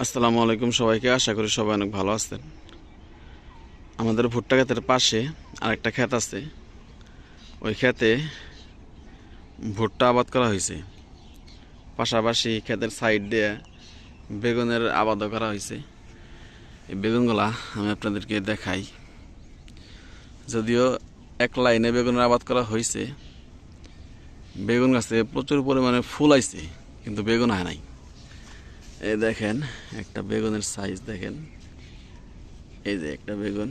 আসসালামু আলাইকুম সবাইকে। আশা করি সবাই অনেক ভালো আছেন। আমাদের ভুট্টা ক্ষেতের পাশে আরেকটা ক্ষেত আছে। ওই ক্ষেতে ভুট্টা আবাদ করা হয়েছে, পাশাপাশি ক্ষেতের সাইড দিয়ে বেগুনের আবাদও করা হয়েছে। এই বেগুনগুলা আমি আপনাদেরকে দেখাই। যদিও এক লাইনে বেগুনের আবাদ করা হয়েছে, বেগুন গাছে প্রচুর পরিমাণে ফুল আইছে, কিন্তু বেগুন হয় নাই। এই দেখেন একটা বেগুনের সাইজ দেখেন। এই যে একটা বেগুন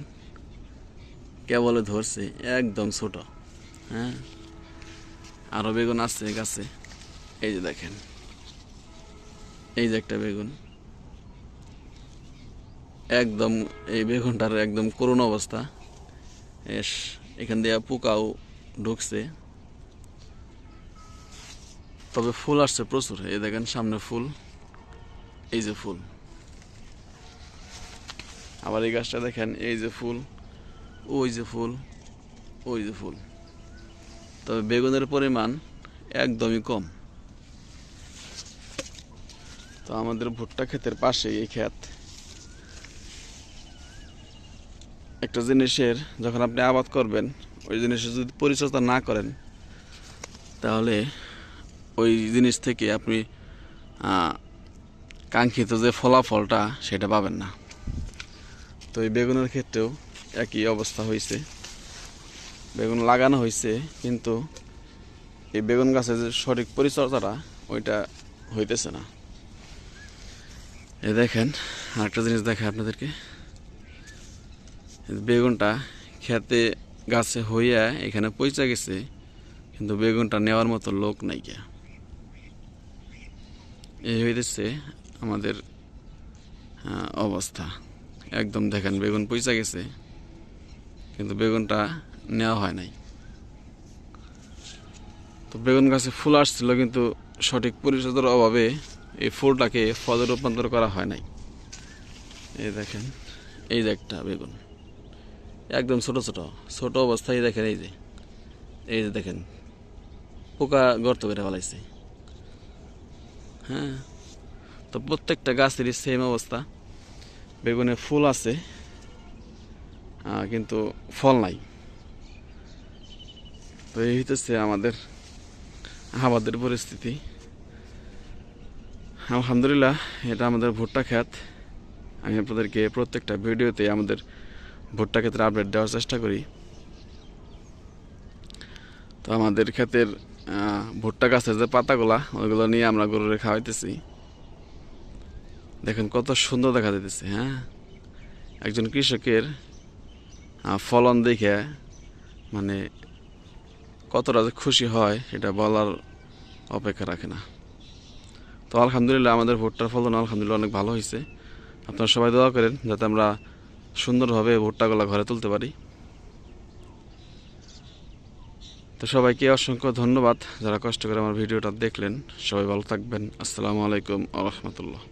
কেবলে ধরছে, একদম ছোট। হ্যাঁ, আরও বেগুন আছে গাছে। এই যে দেখেন, এই যে একটা বেগুন, একদম এই বেগুনটার একদম করুণ অবস্থা। এখান দিয়ে পোকাও ঢুকছে, তবে ফুল আসছে প্রচুর। এই দেখেন সামনে ফুল, এই যে ফুল। আবার এই গাছটা দেখেন, এই যে ফুল, ওই যে ফুল, ওই যে ফুল। তবে বেগুনের পরিমাণ একদমই কম। তো আমাদের ভুট্টা ক্ষেতের পাশে এই ক্ষেত। একটা জিনিসের যখন আপনি আবাদ করবেন, ওই জিনিসের যদি পরিচর্যা না করেন, তাহলে ওই জিনিস থেকে আপনি কাঙ্ক্ষিত যে ফলাফলটা সেটা পাবেন না। তো এই বেগুনের ক্ষেত্রেও একই অবস্থা হয়েছে। বেগুন লাগানো হয়েছে, কিন্তু এই বেগুন গাছের যে সঠিক পরিচর্যাটা ওইটা হইতেছে না। এই দেখেন আরেকটা জিনিস দেখায় আপনাদেরকে। বেগুনটা খেতে গাছে হইয়া এখানে পচে গেছে, কিন্তু বেগুনটা নেওয়ার মতো লোক নাই গিয়া। এই হইতেছে আমাদের অবস্থা। একদম দেখেন বেগুন পচে গেছে, কিন্তু বেগুনটা নেওয়া হয় নাই। তো বেগুন গাছে ফুল আসছিল, কিন্তু সঠিক পরিচর্যার অভাবে এই ফুলটাকে ফলে রূপান্তর করা হয় নাই। এই দেখেন, এই যে একটা বেগুন একদম ছোট ছোট ছোট অবস্থায় দেখেন। এই যে দেখেন পোকা গর্ত করে ফেলাইছে। হ্যাঁ, তো প্রত্যেকটা গাছেরই সেম অবস্থা। বেগুনে ফুল আছে, কিন্তু ফল নাই। তো এই হইতেছে আমাদের পরিস্থিতি। আলহামদুলিল্লাহ, এটা আমাদের ভুট্টা ক্ষেত। আমি আপনাদেরকে প্রত্যেকটা ভিডিওতে আমাদের ভুট্টা ক্ষেতের আপডেট দেওয়ার চেষ্টা করি। তো আমাদের ক্ষেতের ভুট্টা গাছের যে পাতাগুলা, ওইগুলো নিয়ে আমরা গরুরে খাওয়াইতেছি। দেখেন কত সুন্দর দেখা যাইতেছে। হ্যাঁ, একজন কৃষকের ফলন দেখে মানে কতটা যে খুশি হয় এটা বলার অপেক্ষা রাখে না। তো আলহামদুলিল্লাহ, আমাদের ভুট্টার ফলন আলহামদুলিল্লাহ অনেক ভালো হয়েছে। আপনারা সবাই দোয়া করেন যাতে আমরা সুন্দরভাবে ভুট্টাগুলো ঘরে তুলতে পারি। তো সবাইকে অসংখ্য ধন্যবাদ যারা কষ্ট করে আমার ভিডিওটা দেখলেন। সবাই ভালো থাকবেন। আসসালামু আলাইকুম ওয়া রাহমাতুল্লাহ।